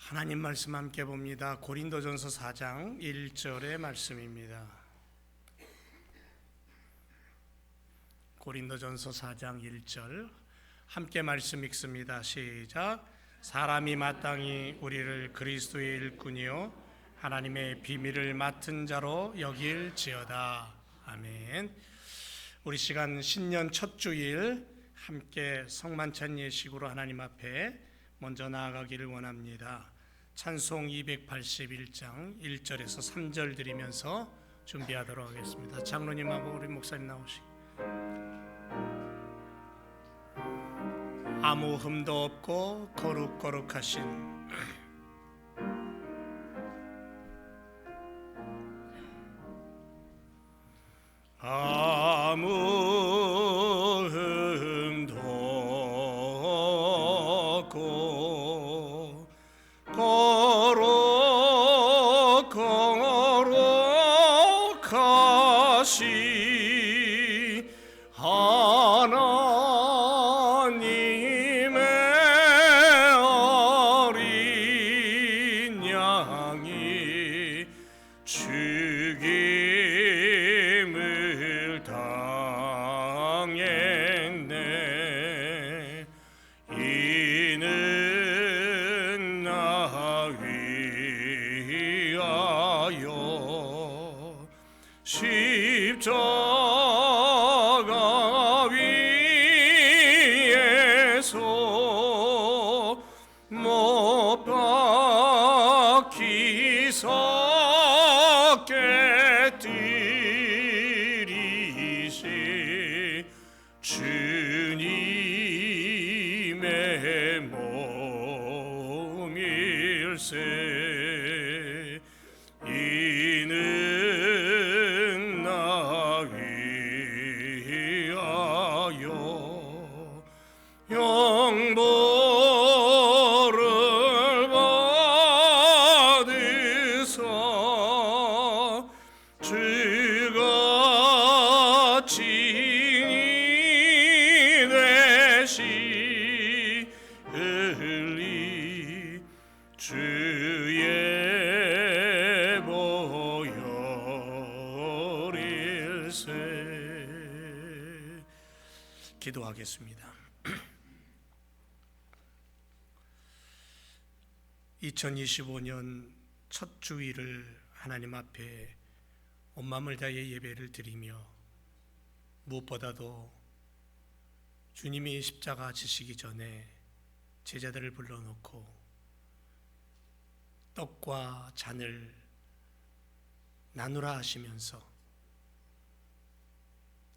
하나님 말씀 함께 봅니다. 고린도전서 4장 1절의 말씀입니다. 고린도전서 4장 1절 함께 말씀 읽습니다. 시작. 사람이 마땅히 우리를 그리스도의 일꾼이요 하나님의 비밀을 맡은 자로 여길지어다. 아멘. 우리 시간 신년 첫 주일 함께 성만찬 예식으로 하나님 앞에 먼저 나아가기를 원합니다. 찬송 281장 1절에서 3절 드리면서 준비하도록 하겠습니다. 장로님하고 우리 목사님 나오시고. 아무 흠도 없고 거룩거룩하신 아무 흠도 없고 거룩거룩하신 하나님의 어린 양이 죽임을 당했네. 이는 나 위하여 십자가 위에서 못 박히사 깨뜨리시 주님의 몸일세. 이는 나 위하여 영보를 받으사 주같이 되시 흘리 주의 보혈일세. 기도하겠습니다. 2025년 첫 주일을 하나님 앞에 온 마음을 다해 예배를 드리며 무엇보다도 주님이 십자가 지시기 전에 제자들을 불러놓고 떡과 잔을 나누라 하시면서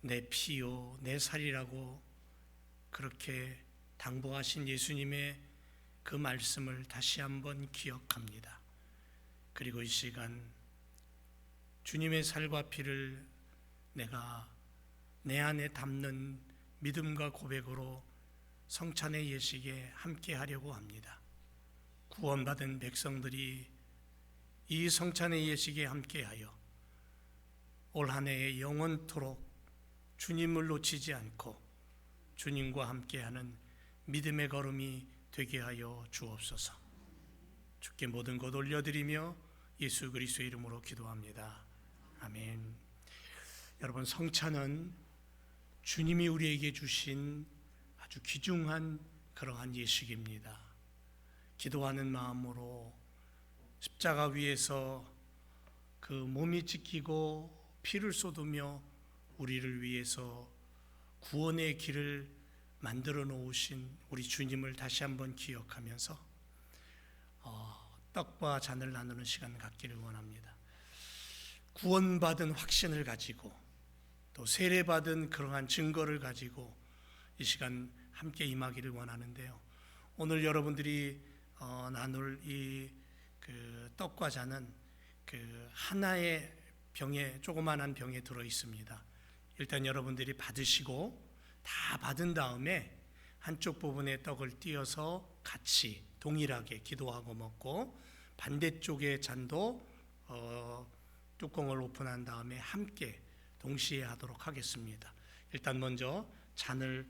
내 피요 내 살이라고 그렇게 당부하신 예수님의 그 말씀을 다시 한번 기억합니다. 그리고 이 시간 주님의 살과 피를 내가 내 안에 담는 믿음과 고백으로 성찬의 예식에 함께 하려고 합니다. 구원받은 백성들이 이 성찬의 예식에 함께하여 올 한 해에 영원토록 주님을 놓치지 않고 주님과 함께하는 믿음의 걸음이 되게 하여 주옵소서. 주께 모든 것 올려드리며 예수 그리스도의 이름으로 기도합니다. 아멘. 여러분, 성찬은 주님이 우리에게 주신 아주 귀중한 그러한 예식입니다. 기도하는 마음으로 십자가 위에서 그 몸이 찢기고 피를 쏟으며 우리를 위해서 구원의 길을 만들어 놓으신 우리 주님을 다시 한번 기억하면서 떡과 잔을 나누는 시간 갖기를 원합니다. 구원받은 확신을 가지고 또 세례받은 그러한 증거를 가지고 이 시간 함께 임하기를 원하는데요. 오늘 여러분들이 나눌 이 그 떡과 잔은 그 하나의 병에, 조그만한 병에 들어 있습니다. 일단 여러분들이 받으시고 다 받은 다음에 한쪽 부분에 떡을 띄어서 같이 동일하게 기도하고 먹고, 반대쪽의 잔도 뚜껑을 오픈한 다음에 함께 동시에 하도록 하겠습니다. 일단 먼저 잔을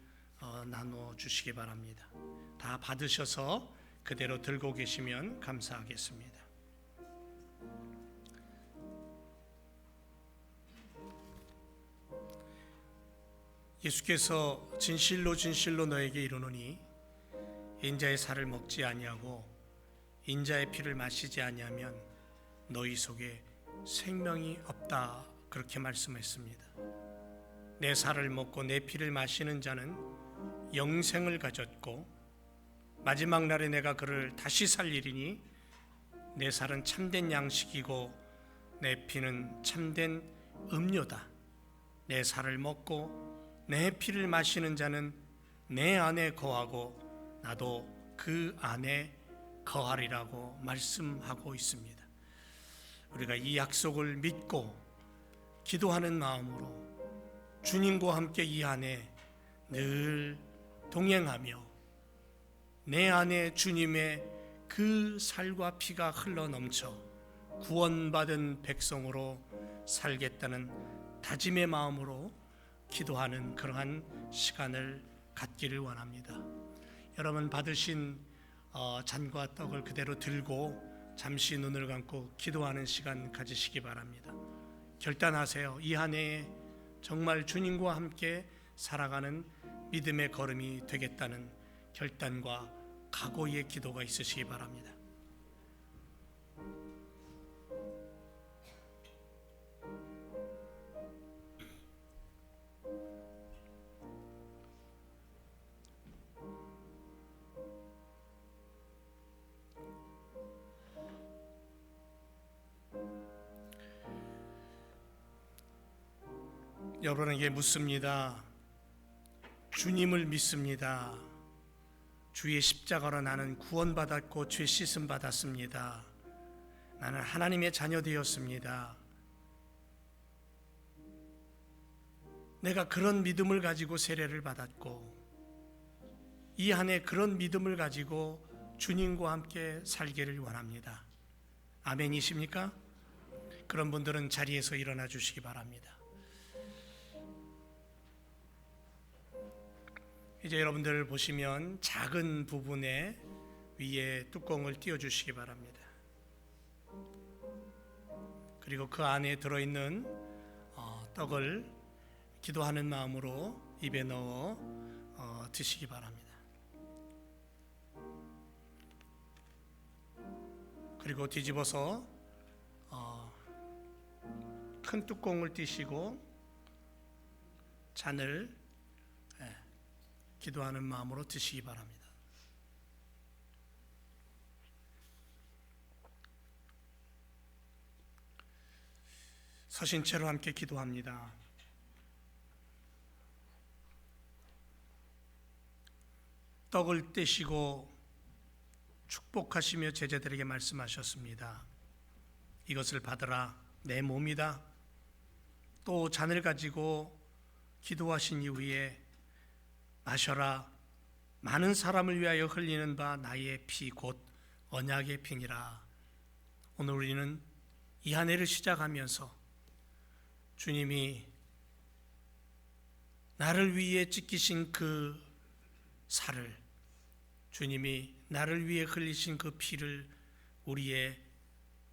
나눠 주시기 바랍니다. 다 받으셔서 그대로 들고 계시면 감사하겠습니다. 예수께서 진실로 진실로 너에게 이르노니 인자의 살을 먹지 아니하고 인자의 피를 마시지 아니하면 너희 속에 생명이 없다, 그렇게 말씀했습니다. 내 살을 먹고 내 피를 마시는 자는 영생을 가졌고 마지막 날에 내가 그를 다시 살리리니 내 살은 참된 양식이고 내 피는 참된 음료다. 내 살을 먹고 내 피를 마시는 자는 내 안에 거하고 나도 그 안에 거하리라고 말씀하고 있습니다. 우리가 이 약속을 믿고 기도하는 마음으로 주님과 함께 이 안에 늘 동행하며 내 안에 주님의 그 살과 피가 흘러넘쳐 구원받은 백성으로 살겠다는 다짐의 마음으로 기도하는 그러한 시간을 갖기를 원합니다. 여러분 받으신 잔과 떡을 그대로 들고 잠시 눈을 감고 기도하는 시간 가지시기 바랍니다. 결단하세요. 이 한 해에 정말 주님과 함께 살아가는 믿음의 걸음이 되겠다는 결단과 각오의 기도가 있으시기 바랍니다. 여러분에게 묻습니다. 주님을 믿습니다. 주의 십자가로 나는 구원받았고 죄 씻음 받았습니다. 나는 하나님의 자녀 되었습니다. 내가 그런 믿음을 가지고 세례를 받았고 이 한 해 그런 믿음을 가지고 주님과 함께 살기를 원합니다. 아멘이십니까? 그런 분들은 자리에서 일어나 주시기 바랍니다. 이제 여러분들 보시면 작은 부분에 위에 뚜껑을 띄워 주시기 바랍니다. 그리고 그 안에 들어있는 떡을 기도하는 마음으로 입에 넣어 드시기 바랍니다. 그리고 뒤집어서 큰 뚜껑을 띄시고 잔을 기도하는 마음으로 드시기 바랍니다. 서신 채로 함께 기도합니다. 떡을 떼시고 축복하시며 제자들에게 말씀하셨습니다. 이것을 받으라, 내 몸이다. 또 잔을 가지고 기도하신 이후에 마셔라, 많은 사람을 위하여 흘리는 바 나의 피 곧 언약의 피니라. 오늘 우리는 이 한 해를 시작하면서 주님이 나를 위해 찢기신 그 살을, 주님이 나를 위해 흘리신 그 피를 우리의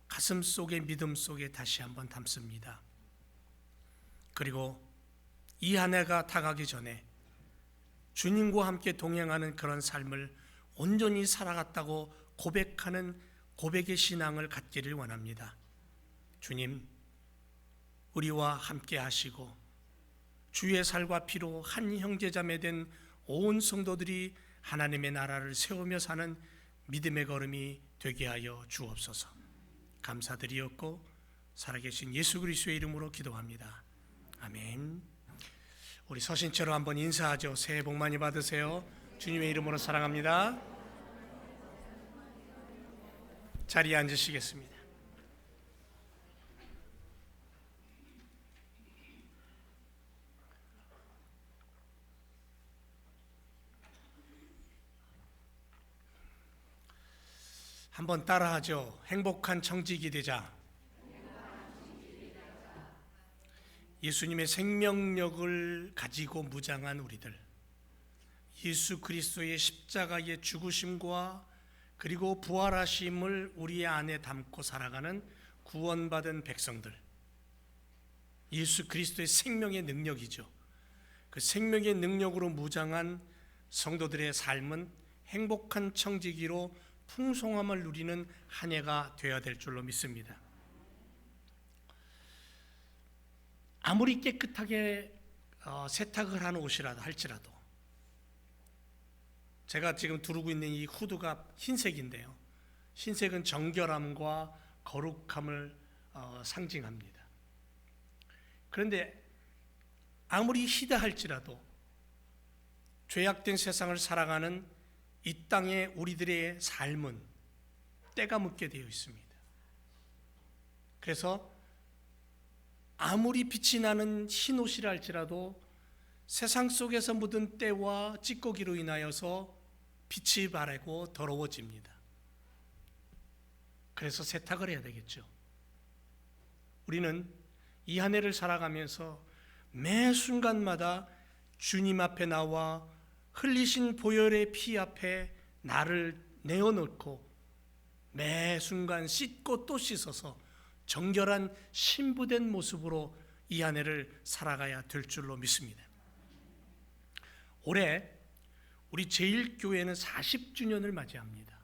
가슴 속에 믿음 속에 다시 한번 담습니다. 그리고 이 한 해가 다가기 전에 주님과 함께 동행하는 그런 삶을 온전히 살아갔다고 고백하는 고백의 신앙을 갖기를 원합니다. 주님, 우리와 함께 하시고 주의 살과 피로 한 형제자매 된 온 성도들이 하나님의 나라를 세우며 사는 믿음의 걸음이 되게 하여 주옵소서. 감사드리었고 살아계신 예수 그리스도의 이름으로 기도합니다. 아멘. 우리 서신처럼 한번 인사하죠. 새해 복 많이 받으세요. 주님의 이름으로 사랑합니다. 자리에 앉으시겠습니다. 한번 따라하죠. 행복한 청지기 되자. 예수님의 생명력을 가지고 무장한 우리들, 예수 그리스도의 십자가의 죽으심과 그리고 부활하심을 우리 안에 담고 살아가는 구원받은 백성들, 예수 그리스도의 생명의 능력이죠. 그 생명의 능력으로 무장한 성도들의 삶은 행복한 청지기로 풍성함을 누리는 한 해가 되어야 될 줄로 믿습니다. 아무리 깨끗하게 세탁을 한 옷이라도 할지라도, 제가 지금 두르고 있는 이 후드가 흰색인데요, 흰색은 정결함과 거룩함을 상징합니다. 그런데 아무리 희다 할지라도 죄악된 세상을 살아가는 이 땅의 우리들의 삶은 때가 묻게 되어 있습니다. 그래서 아무리 빛이 나는 흰 옷이라 할지라도 세상 속에서 묻은 때와 찌꺼기로 인하여서 빛이 바래고 더러워집니다. 그래서 세탁을 해야 되겠죠. 우리는 이 한 해를 살아가면서 매 순간마다 주님 앞에 나와 흘리신 보혈의 피 앞에 나를 내어놓고 매 순간 씻고 또 씻어서 정결한 신부된 모습으로 이 한 해를 살아가야 될 줄로 믿습니다. 올해 우리 제일교회는 40주년을 맞이합니다.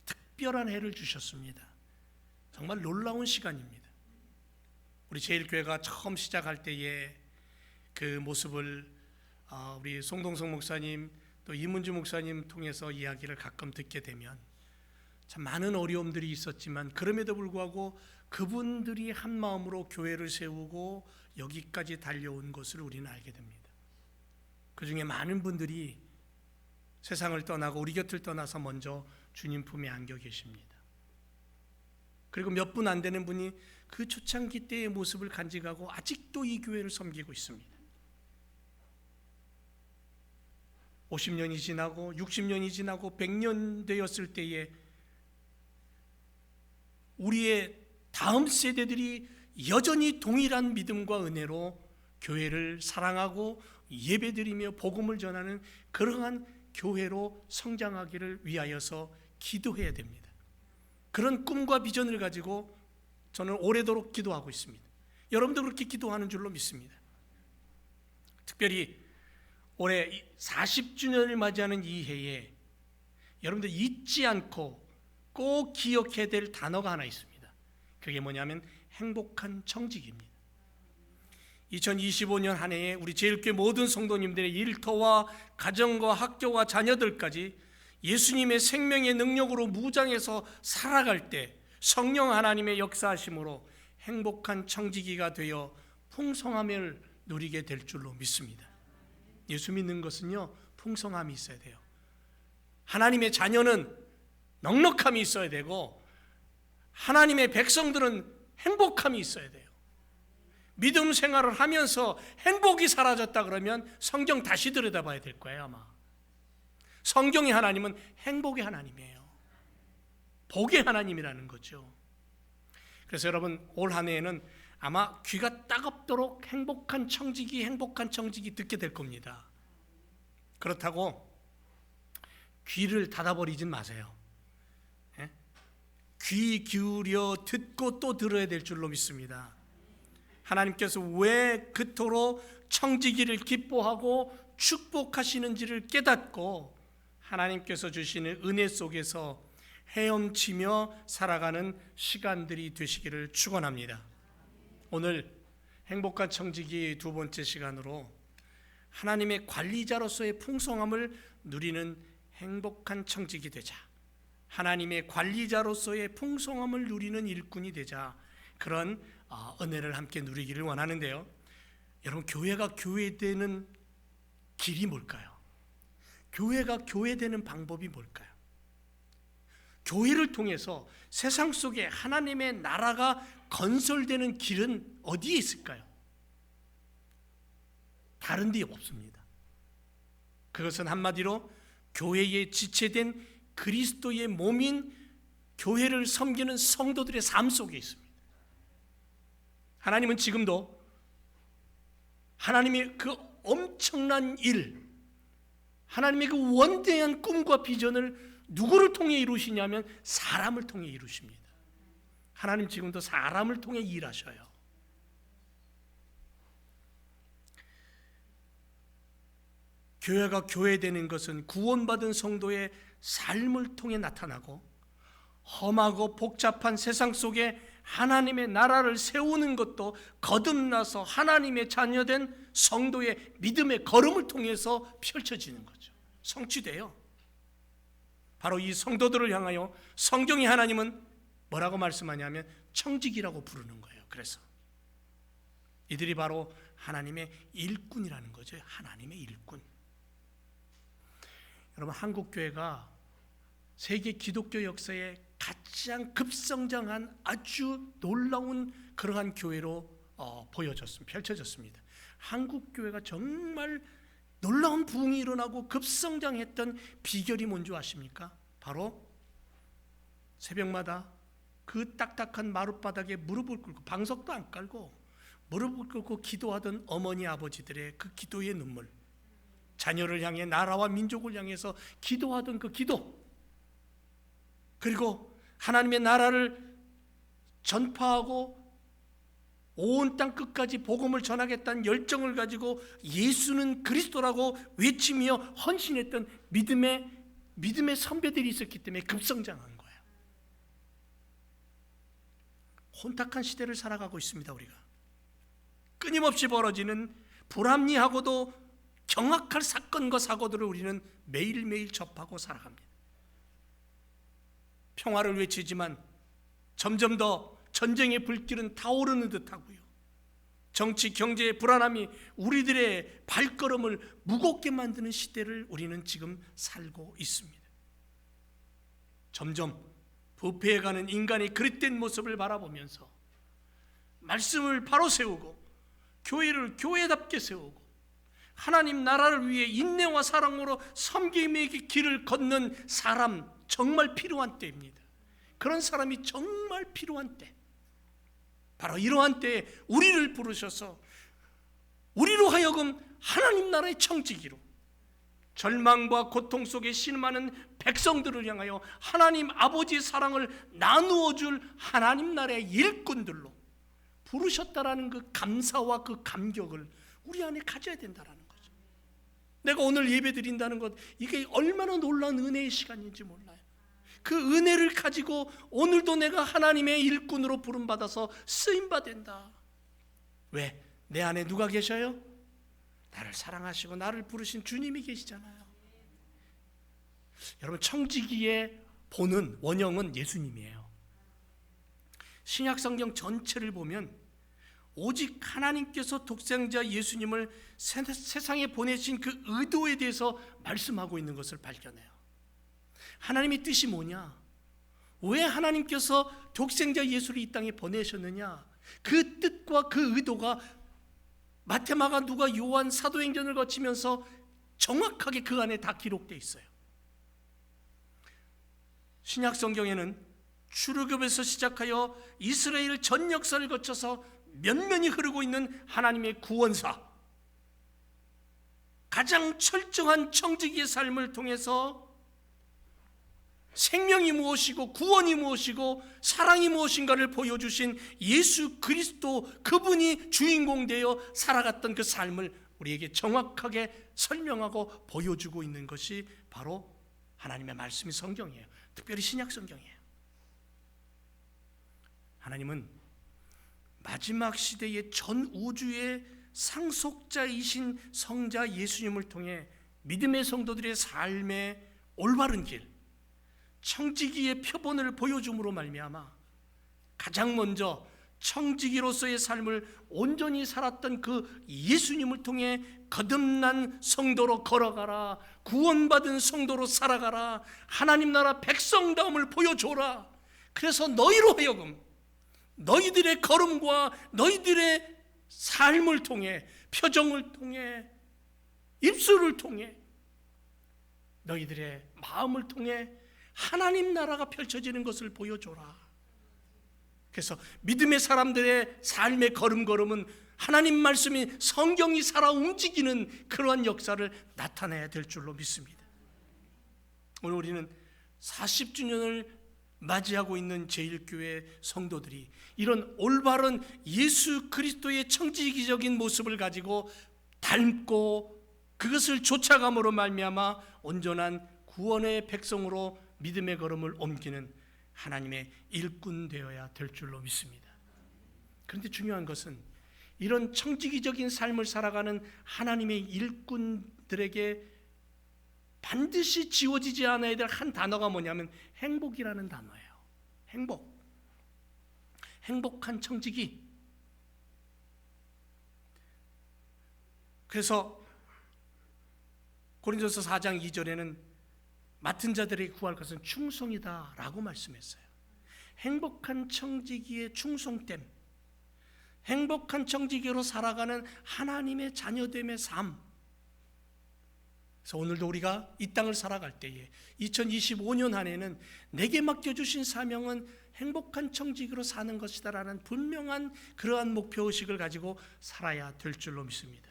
특별한 해를 주셨습니다. 정말 놀라운 시간입니다. 우리 제일교회가 처음 시작할 때의 그 모습을 우리 송동석 목사님 또 이문주 목사님 통해서 이야기를 가끔 듣게 되면 참 많은 어려움들이 있었지만 그럼에도 불구하고 그분들이 한 마음으로 교회를 세우고 여기까지 달려온 것을 우리는 알게 됩니다. 그 중에 많은 분들이 세상을 떠나고 우리 곁을 떠나서 먼저 주님 품에 안겨 계십니다. 그리고 몇 분 안 되는 분이 그 초창기 때의 모습을 간직하고 아직도 이 교회를 섬기고 있습니다. 50년이 지나고 60년이 지나고 100년 되었을 때에 우리의 다음 세대들이 여전히 동일한 믿음과 은혜로 교회를 사랑하고 예배드리며 복음을 전하는 그러한 교회로 성장하기를 위하여서 기도해야 됩니다. 그런 꿈과 비전을 가지고 저는 오래도록 기도하고 있습니다. 여러분도 그렇게 기도하는 줄로 믿습니다. 특별히 올해 40주년을 맞이하는 이 해에 여러분들 잊지 않고 꼭 기억해야 될 단어가 하나 있습니다. 그게 뭐냐면 행복한 청지기입니다. 2025년 한 해에 우리 제일교회 모든 성도님들의 일터와 가정과 학교와 자녀들까지 예수님의 생명의 능력으로 무장해서 살아갈 때 성령 하나님의 역사하심으로 행복한 청지기가 되어 풍성함을 누리게 될 줄로 믿습니다. 예수 믿는 것은요, 풍성함이 있어야 돼요. 하나님의 자녀는 넉넉함이 있어야 되고 하나님의 백성들은 행복함이 있어야 돼요. 믿음 생활을 하면서 행복이 사라졌다 그러면 성경 다시 들여다봐야 될 거예요. 아마 성경의 하나님은 행복의 하나님이에요. 복의 하나님이라는 거죠. 그래서 여러분 올 한 해에는 아마 귀가 따갑도록 행복한 청지기 듣게 될 겁니다. 그렇다고 귀를 닫아버리진 마세요. 귀 기울여 듣고 또 들어야 될 줄로 믿습니다. 하나님께서 왜 그토록 청지기를 기뻐하고 축복하시는지를 깨닫고 하나님께서 주시는 은혜 속에서 헤엄치며 살아가는 시간들이 되시기를 축원합니다. 오늘 행복한 청지기 두 번째 시간으로 하나님의 관리자로서의 풍성함을 누리는 행복한 청지기 되자, 하나님의 관리자로서의 풍성함을 누리는 일꾼이 되자, 그런 은혜를 함께 누리기를 원하는데요. 여러분, 교회가 교회되는 길이 뭘까요? 교회가 교회되는 방법이 뭘까요? 교회를 통해서 세상 속에 하나님의 나라가 건설되는 길은 어디에 있을까요? 다른 데 없습니다. 그것은 한마디로 교회에 지체된 그리스도의 몸인 교회를 섬기는 성도들의 삶 속에 있습니다. 하나님은 지금도 하나님의 그 엄청난 일, 하나님의 그 원대한 꿈과 비전을 누구를 통해 이루시냐면 사람을 통해 이루십니다. 하나님 지금도 사람을 통해 일하셔요. 교회가 교회되는 것은 구원받은 성도의 삶을 통해 나타나고, 험하고 복잡한 세상 속에 하나님의 나라를 세우는 것도 거듭나서 하나님의 자녀된 성도의 믿음의 걸음을 통해서 펼쳐지는 거죠. 성취돼요. 바로 이 성도들을 향하여 성경의 하나님은 뭐라고 말씀하냐면 청지기라고 부르는 거예요. 그래서 이들이 바로 하나님의 일꾼이라는 거죠. 하나님의 일꾼. 여러분, 한국교회가 세계 기독교 역사에 가장 급성장한 아주 놀라운 그러한 교회로 펼쳐졌습니다. 한국교회가 정말 놀라운 부흥이 일어나고 급성장했던 비결이 뭔지 아십니까? 바로 새벽마다 그 딱딱한 마룻바닥에 무릎을 꿇고, 방석도 안 깔고 무릎을 꿇고 기도하던 어머니 아버지들의 그 기도의 눈물, 자녀를 향해, 나라와 민족을 향해서 기도하던 그 기도, 그리고 하나님의 나라를 전파하고 온 땅 끝까지 복음을 전하겠다는 열정을 가지고 예수는 그리스도라고 외치며 헌신했던 믿음의 선배들이 있었기 때문에 급성장한 거예요. 혼탁한 시대를 살아가고 있습니다. 우리가 끊임없이 벌어지는 불합리하고도 경악할 사건과 사고들을 우리는 매일매일 접하고 살아갑니다. 평화를 외치지만 점점 더 전쟁의 불길은 타오르는 듯하고요, 정치, 경제의 불안함이 우리들의 발걸음을 무겁게 만드는 시대를 우리는 지금 살고 있습니다. 점점 부패해가는 인간의 그릇된 모습을 바라보면서 말씀을 바로 세우고 교회를 교회답게 세우고 하나님 나라를 위해 인내와 사랑으로 섬김의 길을 걷는 사람, 정말 필요한 때입니다. 그런 사람이 정말 필요한 때, 바로 이러한 때에 우리를 부르셔서 우리로 하여금 하나님 나라의 청지기로, 절망과 고통 속에 신음하는 백성들을 향하여 하나님 아버지의 사랑을 나누어 줄 하나님 나라의 일꾼들로 부르셨다라는 그 감사와 그 감격을 우리 안에 가져야 된다라는 거죠. 내가 오늘 예배 드린다는 것, 이게 얼마나 놀라운 은혜의 시간인지 몰라요. 그 은혜를 가지고 오늘도 내가 하나님의 일꾼으로 부름받아서 쓰임받는다. 왜? 내 안에 누가 계셔요? 나를 사랑하시고 나를 부르신 주님이 계시잖아요. 여러분, 청지기의 본은, 원형은 예수님이에요. 신약성경 전체를 보면 오직 하나님께서 독생자 예수님을 세상에 보내신 그 의도에 대해서 말씀하고 있는 것을 발견해요. 하나님의 뜻이 뭐냐? 왜 하나님께서 독생자 예수를 이 땅에 보내셨느냐? 그 뜻과 그 의도가 마태, 마가, 누가, 요한, 사도행전을 거치면서 정확하게 그 안에 다 기록되어 있어요. 신약성경에는 출애굽에서 시작하여 이스라엘 전 역사를 거쳐서 면면이 흐르고 있는 하나님의 구원사, 가장 철저한 청지기의 삶을 통해서 생명이 무엇이고 구원이 무엇이고 사랑이 무엇인가를 보여주신 예수 그리스도, 그분이 주인공 되어 살아갔던 그 삶을 우리에게 정확하게 설명하고 보여주고 있는 것이 바로 하나님의 말씀이 성경이에요. 특별히 신약 성경이에요. 하나님은 마지막 시대의 전 우주의 상속자이신 성자 예수님을 통해 믿음의 성도들의 삶의 올바른 길, 청지기의 표본을 보여줌으로 말미암아 가장 먼저 청지기로서의 삶을 온전히 살았던 그 예수님을 통해 거듭난 성도로 걸어가라, 구원받은 성도로 살아가라, 하나님 나라 백성다움을 보여줘라. 그래서 너희로 하여금 너희들의 걸음과 너희들의 삶을 통해, 표정을 통해, 입술을 통해, 너희들의 마음을 통해 하나님 나라가 펼쳐지는 것을 보여줘라. 그래서 믿음의 사람들의 삶의 걸음걸음은 하나님 말씀이, 성경이 살아 움직이는 그러한 역사를 나타내야 될 줄로 믿습니다. 오늘 우리는 40주년을 맞이하고 있는 제1교회 성도들이 이런 올바른 예수 그리스도의 청지기적인 모습을 가지고 닮고 그것을 쫓아감으로 말미암아 온전한 구원의 백성으로 믿음의 걸음을 옮기는 하나님의 일꾼 되어야 될 줄로 믿습니다. 그런데 중요한 것은 이런 청지기적인 삶을 살아가는 하나님의 일꾼들에게 반드시 지워지지 않아야 될 한 단어가 뭐냐면 행복이라는 단어예요. 행복한 청지기. 그래서 고린도서 4장 2절에는 맡은 자들에게 구할 것은 충성이다 라고 말씀했어요. 행복한 청지기의 충성됨, 행복한 청지기로 살아가는 하나님의 자녀됨의 삶. 그래서 오늘도 우리가 이 땅을 살아갈 때에 2025년 한 해는 내게 맡겨주신 사명은 행복한 청지기로 사는 것이다 라는 분명한 그러한 목표의식을 가지고 살아야 될 줄로 믿습니다.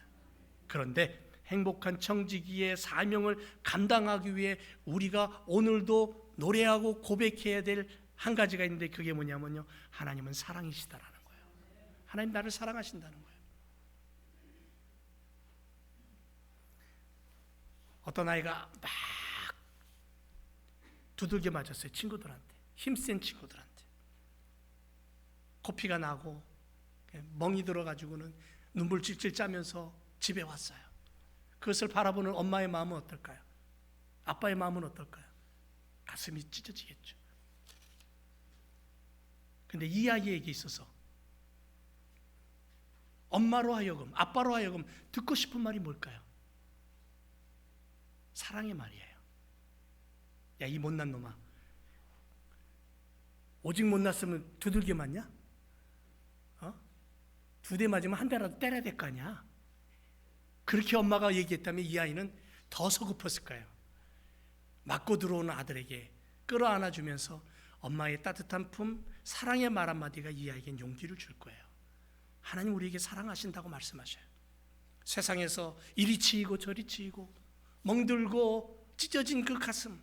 그런데 행복한 청지기의 사명을 감당하기 위해 우리가 오늘도 노래하고 고백해야 될 한 가지가 있는데 그게 뭐냐면요, 하나님은 사랑이시다라는 거예요. 하나님 나를 사랑하신다는 거예요. 어떤 아이가 막 두들겨 맞았어요. 친구들한테, 힘센 친구들한테. 코피가 나고 멍이 들어가지고는 눈물 찔찔 짜면서 집에 왔어요. 그것을 바라보는 엄마의 마음은 어떨까요? 아빠의 마음은 어떨까요? 가슴이 찢어지겠죠. 근데 이 아이에게 있어서 엄마로 하여금, 아빠로 하여금 듣고 싶은 말이 뭘까요? 사랑의 말이에요. 야, 이 못난 놈아, 오직 못났으면 두들겨 맞냐? 2대 맞으면 한 대라도 때려야 될 거 아니야? 그렇게 엄마가 얘기했다면 이 아이는 더 서글펐을 거예요. 맞고 들어오는 아들에게 끌어안아주면서 엄마의 따뜻한 품, 사랑의 말 한마디가 이 아이에겐 용기를 줄 거예요. 하나님 우리에게 사랑하신다고 말씀하셔요. 세상에서 이리 치이고 저리 치이고 멍들고 찢어진 그 가슴,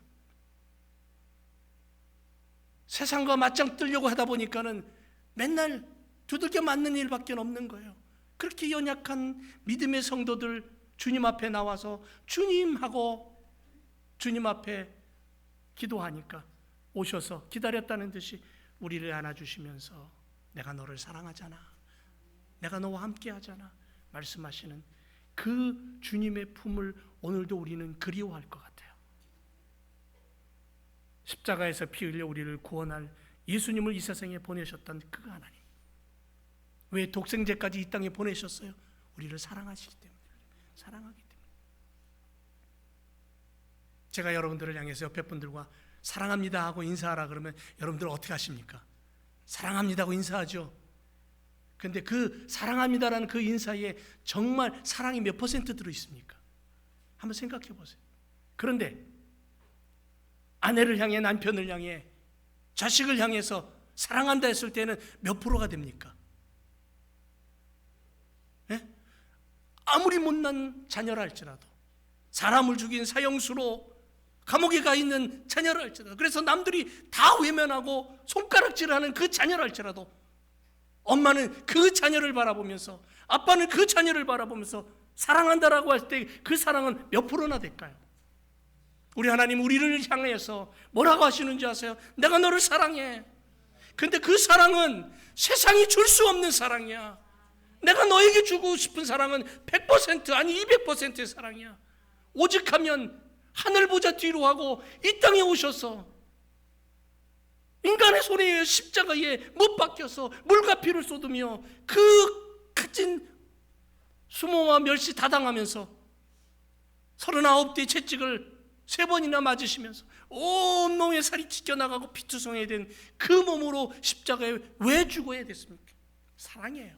세상과 맞짱 뜨려고 하다 보니까는 맨날 두들겨 맞는 일밖에 없는 거예요. 그렇게 연약한 믿음의 성도들 주님 앞에 나와서 주님하고 주님 앞에 기도하니까 오셔서 기다렸다는 듯이 우리를 안아주시면서 내가 너를 사랑하잖아, 내가 너와 함께 하잖아 말씀하시는 그 주님의 품을 오늘도 우리는 그리워할 것 같아요. 십자가에서 피 흘려 우리를 구원할 예수님을 이 세상에 보내셨던 그 하나님, 왜 독생제까지 이 땅에 보내셨어요? 우리를 사랑하시기 때문에, 사랑하기 때문에. 제가 여러분들을 향해서 옆에 분들과 사랑합니다 하고 인사하라 그러면 여러분들 어떻게 하십니까? 사랑합니다 하고 인사하죠. 그런데 그 사랑합니다라는 그 인사에 정말 사랑이 몇 퍼센트 들어있습니까? 한번 생각해 보세요. 그런데 아내를 향해, 남편을 향해, 자식을 향해서 사랑한다 했을 때는 몇 프로가 됩니까? 네? 아무리 못난 자녀라 할지라도, 사람을 죽인 사형수로 감옥에 가 있는 자녀라 할지라도, 그래서 남들이 다 외면하고 손가락질하는 그 자녀라 할지라도 엄마는 그 자녀를 바라보면서, 아빠는 그 자녀를 바라보면서 사랑한다라고 할 때 그 사랑은 몇 프로나 될까요? 우리 하나님 우리를 향해서 뭐라고 하시는지 아세요? 내가 너를 사랑해. 근데 그 사랑은 세상이 줄 수 없는 사랑이야. 내가 너에게 주고 싶은 사랑은 100% 아니 200%의 사랑이야. 오직 하면 하늘 보자 뒤로 하고 이 땅에 오셔서 인간의 손에 의해 십자가에 못 박혀서 물과 피를 쏟으며 그 가진 수모와 멸시 다 당하면서 39대 채찍을 3번이나 맞으시면서 온 몸에 살이 찢겨나가고 피투성이 된 그 몸으로 십자가에 왜 죽어야 됐습니까? 사랑이에요.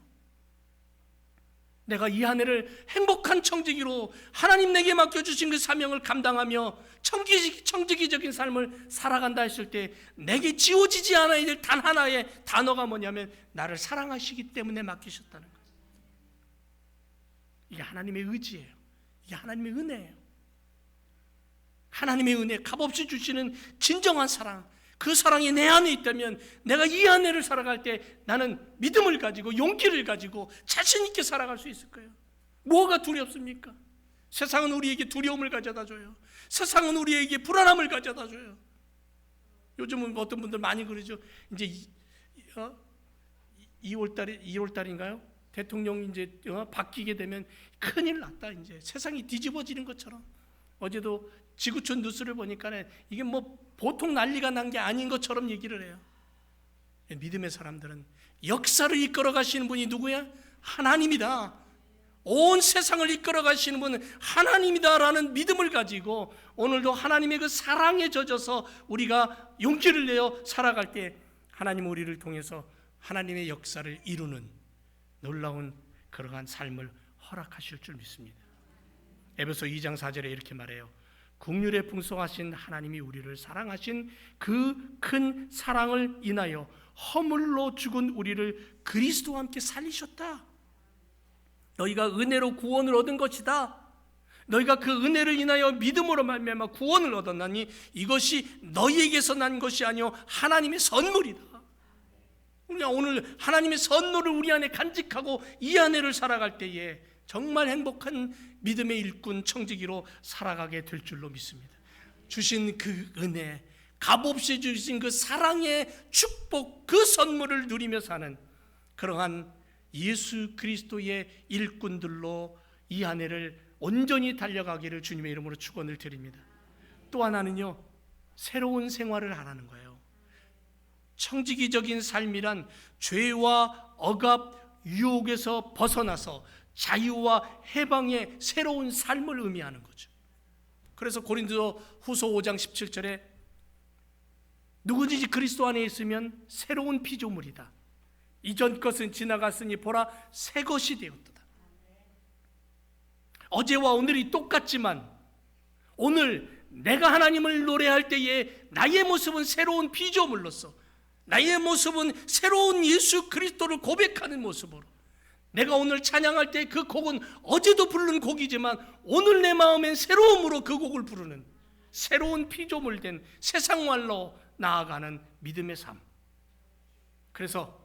내가 이 한 해를 행복한 청지기로 하나님 내게 맡겨주신 그 사명을 감당하며 청지기적인 삶을 살아간다 했을 때 내게 지워지지 않아야 될 단 하나의 단어가 뭐냐면 나를 사랑하시기 때문에 맡기셨다는 거예요. 이게 하나님의 의지예요. 이게 하나님의 은혜예요. 하나님의 은혜, 값없이 주시는 진정한 사랑, 그 사랑이 내 안에 있다면 내가 이 아내를 살아갈 때 나는 믿음을 가지고 용기를 가지고 자신 있게 살아갈 수 있을 거예요. 뭐가 두렵습니까? 세상은 우리에게 두려움을 가져다 줘요. 세상은 우리에게 불안함을 가져다 줘요. 요즘은 어떤 분들 많이 그러죠. 이제 2월달인가요? 대통령이 이제 바뀌게 되면 큰일 났다. 이제 세상이 뒤집어지는 것처럼. 어제도 지구촌 뉴스를 보니까 이게 뭐 보통 난리가 난 게 아닌 것처럼 얘기를 해요. 믿음의 사람들은 역사를 이끌어 가시는 분이 누구야? 하나님이다. 온 세상을 이끌어 가시는 분은 하나님이다라는 믿음을 가지고 오늘도 하나님의 그 사랑에 젖어서 우리가 용기를 내어 살아갈 때 하나님 우리를 통해서 하나님의 역사를 이루는 놀라운 그러한 삶을 허락하실 줄 믿습니다. 에베소 2장 4절에 이렇게 말해요. 긍휼에 풍성하신 하나님이 우리를 사랑하신 그 큰 사랑을 인하여 허물로 죽은 우리를 그리스도와 함께 살리셨다. 너희가 은혜로 구원을 얻은 것이다. 너희가 그 은혜를 인하여 믿음으로 말미암아 구원을 얻었나니 이것이 너희에게서 난 것이 아니요 하나님의 선물이다. 우리가 오늘 하나님의 선물을 우리 안에 간직하고 이 안에를 살아갈 때에 정말 행복한 믿음의 일꾼 청지기로 살아가게 될 줄로 믿습니다. 주신 그 은혜, 값없이 주신 그 사랑의 축복, 그 선물을 누리며 사는 그러한 예수 그리스도의 일꾼들로 이 한 해를 온전히 달려가기를 주님의 이름으로 축원을 드립니다. 또 하나는요, 새로운 생활을 하라는 거예요. 청지기적인 삶이란 죄와 억압, 유혹에서 벗어나서 자유와 해방의 새로운 삶을 의미하는 거죠. 그래서 고린도후서 5장 17절에 누구든지 그리스도 안에 있으면 새로운 피조물이다. 이전 것은 지나갔으니 보라 새 것이 되었도다. 어제와 오늘이 똑같지만 오늘 내가 하나님을 노래할 때에 나의 모습은 새로운 피조물로서, 나의 모습은 새로운 예수 그리스도를 고백하는 모습으로, 내가 오늘 찬양할 때 그 곡은 어제도 부른 곡이지만 오늘 내 마음엔 새로움으로 그 곡을 부르는 새로운 피조물 된 세상말로 나아가는 믿음의 삶. 그래서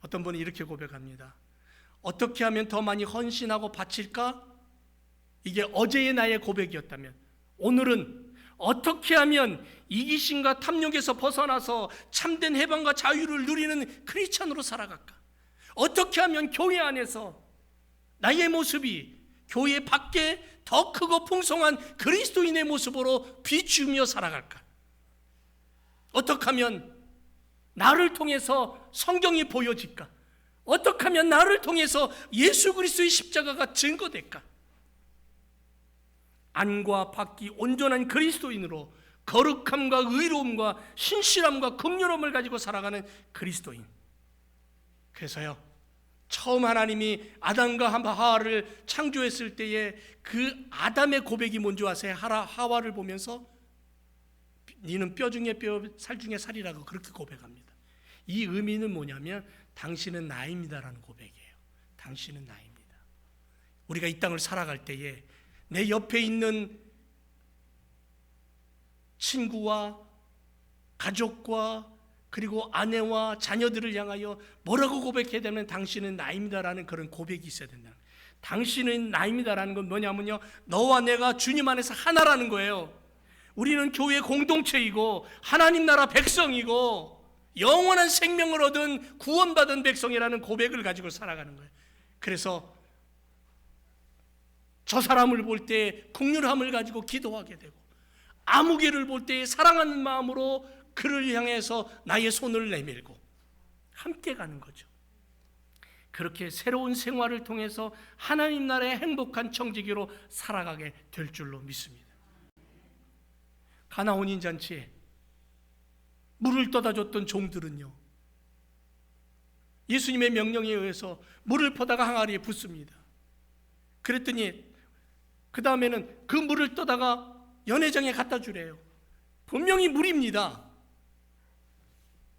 어떤 분이 이렇게 고백합니다. 어떻게 하면 더 많이 헌신하고 바칠까? 이게 어제의 나의 고백이었다면 오늘은 어떻게 하면 이기심과 탐욕에서 벗어나서 참된 해방과 자유를 누리는 크리스찬으로 살아갈까? 어떻게 하면 교회 안에서 나의 모습이 교회 밖에 더 크고 풍성한 그리스도인의 모습으로 비추며 살아갈까? 어떻게 하면 나를 통해서 성경이 보여질까? 어떻게 하면 나를 통해서 예수 그리스도의 십자가가 증거될까? 안과 밖이 온전한 그리스도인으로 거룩함과 의로움과 신실함과 긍휼함을 가지고 살아가는 그리스도인. 그래서요, 처음 하나님이 아담과 하와를 창조했을 때에 그 아담의 고백이 뭔지 아세요? 하와를 보면서 니는 뼈 중에 뼈, 살 중에 살이라고 그렇게 고백합니다. 이 의미는 뭐냐면 당신은 나입니다라는 고백이에요. 당신은 나입니다. 우리가 이 땅을 살아갈 때에 내 옆에 있는 친구와 가족과 그리고 아내와 자녀들을 향하여 뭐라고 고백해야 되면 당신은 나입니다라는 그런 고백이 있어야 된다. 당신은 나입니다라는 건 뭐냐면요, 너와 내가 주님 안에서 하나라는 거예요. 우리는 교회 공동체이고 하나님 나라 백성이고 영원한 생명을 얻은 구원받은 백성이라는 고백을 가지고 살아가는 거예요. 그래서 저 사람을 볼 때 긍휼함을 가지고 기도하게 되고, 아무개를 볼 때 사랑하는 마음으로 그를 향해서 나의 손을 내밀고 함께 가는 거죠. 그렇게 새로운 생활을 통해서 하나님 나라의 행복한 청지기로 살아가게 될 줄로 믿습니다. 가나 혼인잔치에 물을 떠다 줬던 종들은요, 예수님의 명령에 의해서 물을 퍼다가 항아리에 붓습니다. 그랬더니 그 다음에는 그 물을 떠다가 연회장에 갖다 주래요. 분명히 물입니다.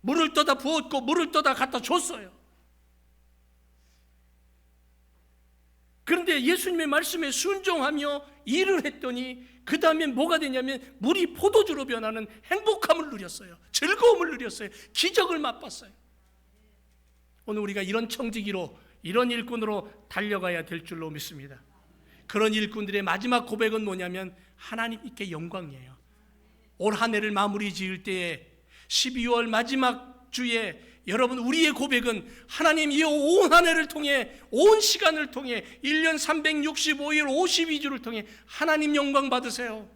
물을 떠다 부었고 물을 떠다 갖다 줬어요. 그런데 예수님의 말씀에 순종하며 일을 했더니 그 다음에 뭐가 되냐면 물이 포도주로 변하는 행복함을 누렸어요. 즐거움을 누렸어요. 기적을 맛봤어요. 오늘 우리가 이런 청지기로, 이런 일꾼으로 달려가야 될 줄로 믿습니다. 그런 일꾼들의 마지막 고백은 뭐냐면 하나님께 영광이에요. 올 한 해를 마무리 지을 때에 12월 마지막 주에 여러분, 우리의 고백은 하나님, 이 온 한 해를 통해, 온 시간을 통해, 1년 365일 52주를 통해 하나님 영광 받으세요.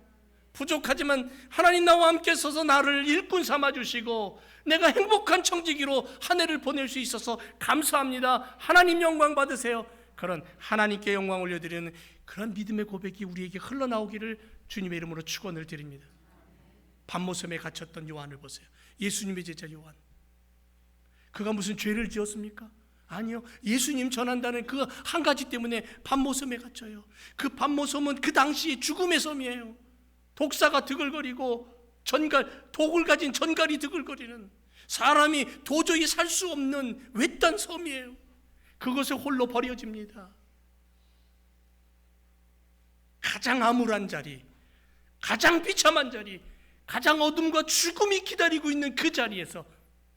부족하지만 하나님 나와 함께 서서 나를 일꾼 삼아주시고 내가 행복한 청지기로 한 해를 보낼 수 있어서 감사합니다. 하나님 영광 받으세요. 그런 하나님께 영광 올려드리는 그런 믿음의 고백이 우리에게 흘러나오기를 주님의 이름으로 축원을 드립니다. 밤모섬에 갇혔던 요한을 보세요. 예수님의 제자 요한, 그가 무슨 죄를 지었습니까? 아니요. 예수님 전한다는 그 한 가지 때문에 밤모섬에 갇혀요. 그 밤모섬은 그 당시 죽음의 섬이에요. 독사가 드글거리고 독을 가진 전갈이 드글거리는, 사람이 도저히 살 수 없는 외딴 섬이에요. 그것에 홀로 버려집니다. 가장 암울한 자리, 가장 비참한 자리, 가장 어둠과 죽음이 기다리고 있는 그 자리에서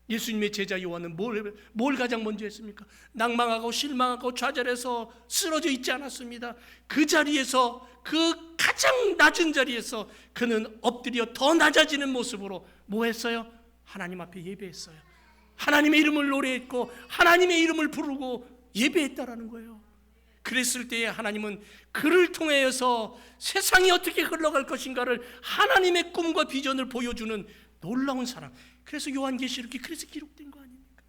예수님의 제자 요한은 뭘 가장 먼저 했습니까? 낭망하고 실망하고 좌절해서 쓰러져 있지 않았습니다. 그 자리에서, 그 가장 낮은 자리에서 그는 엎드려 더 낮아지는 모습으로 뭐 했어요? 하나님 앞에 예배했어요. 하나님의 이름을 노래했고 하나님의 이름을 부르고 예배했다라는 거예요. 그랬을 때에 하나님은 그를 통해서 세상이 어떻게 흘러갈 것인가를 하나님의 꿈과 비전을 보여주는 놀라운 사랑. 그래서 요한계시록이 그래서 기록된 거 아닙니까?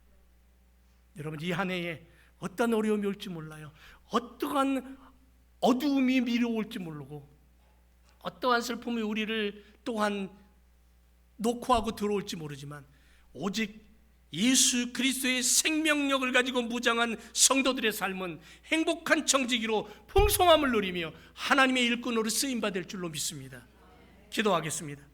여러분, 이 한 해에 어떤 어려움이 올지 몰라요. 어떠한 어두움이 밀어올지 모르고 어떠한 슬픔이 우리를 또한 녹화하고 들어올지 모르지만 오직 예수 그리스도의 생명력을 가지고 무장한 성도들의 삶은 행복한 청지기로 풍성함을 누리며 하나님의 일꾼으로 쓰임받을 줄로 믿습니다. 기도하겠습니다.